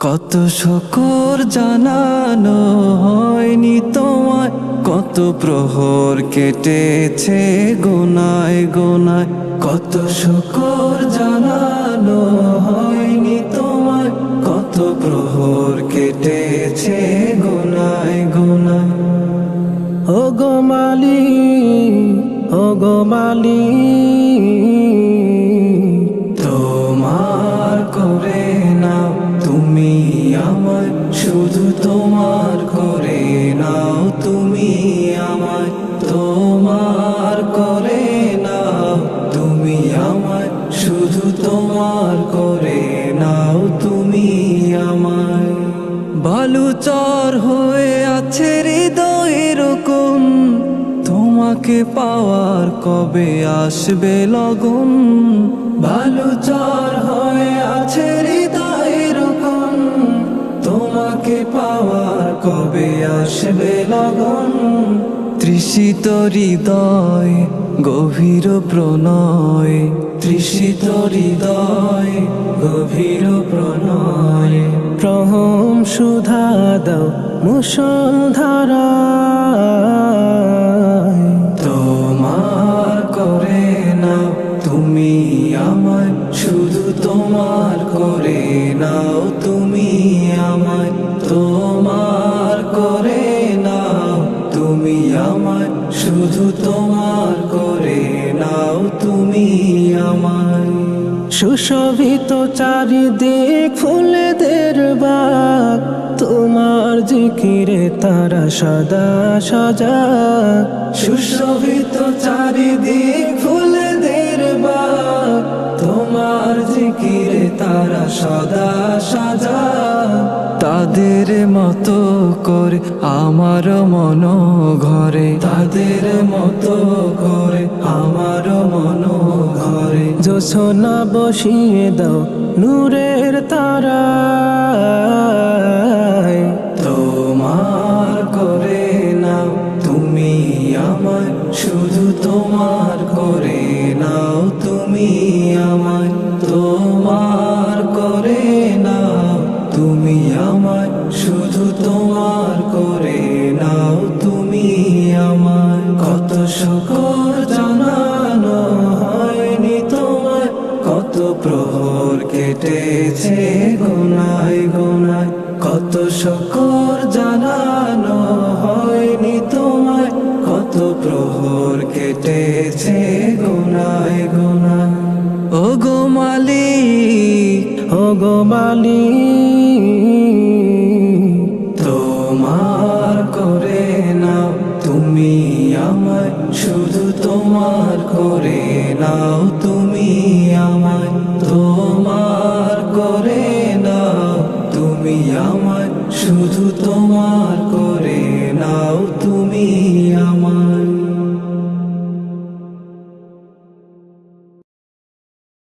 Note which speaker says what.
Speaker 1: কত শুকর জানানো হয়নি তোমায়, কত প্রহর কেটেছে গোনায় গোনায়। কত শুকর জানানো হয়নি তোমায়, কত প্রহর কেটেছে গোনায় গোনায়।
Speaker 2: ও গো মালিক, ও গো মালিক,
Speaker 1: তোমার করে নাও তুমি আমায়, শুধু তোমার করে নাও তুমি আমায়। তোমার করে নাও তুমি আমায়, শুধু তোমার করে নাও তুমি আমায়। বালুচর হয়ে আছে হৃদয়ের কোণ, তোমাকে পাওয়ার কবে আসবে লগন। বালুচর হয়ে আছে হৃদয়ের কোণ, তোমাকে পাওয়ার কবে আসবে লগন। তৃষিত হৃদয় গভীর প্রণয়, তৃষিত হৃদয় গভীর প্রণয়।
Speaker 2: প্রহম সুধা দাও মুষলধারায়।
Speaker 1: তোমার করে নাও তুমি আমায়, শুধু তোমার করে নাও তুমি আমায়। তোমার করে নাও তুমি আমায়, শুধু তোমার করে নাও তুমি আমায়।
Speaker 2: সুশোভিত চারিদিক ফুলেদের বাগ, তোমার জিকিরে তারা সদা সজা।
Speaker 1: সুশোভিত চারিদিক ফুলেদের বাগ, তোমার জিকিরে তারা সদা সাজা। তাদের মতো করে আমার মন ঘরে, তাদের মতো করে আমার মন ঘরে।
Speaker 2: জোছনা বসিয়ে দাও নূরের তারায়।
Speaker 1: তোমার করে নাও তুমি আমায়, শুধু তোমার করে নাও তুমি আমায়। তোমার করে নাও তুমি আমায়, শুধু তোমার করে নাও তুমি আমায়। কত শুকর জানানো হয়নি তোমায়, কত প্রহর কেটেছে গোনায় গোনায়। কত শুকর জানানো হয়নি তোমায়, কত প্রহর কেটেছে গোনায় গোনায়। ও গো মালিক,
Speaker 2: ও গো মালিক,
Speaker 1: তোমার করে নাও তুমি আমায়, শুধু তোমার করে নাও তুমি আমায়। তোমার করে নাও তুমি আমায়, শুধু তোমার করে নাও তুমি আমায়।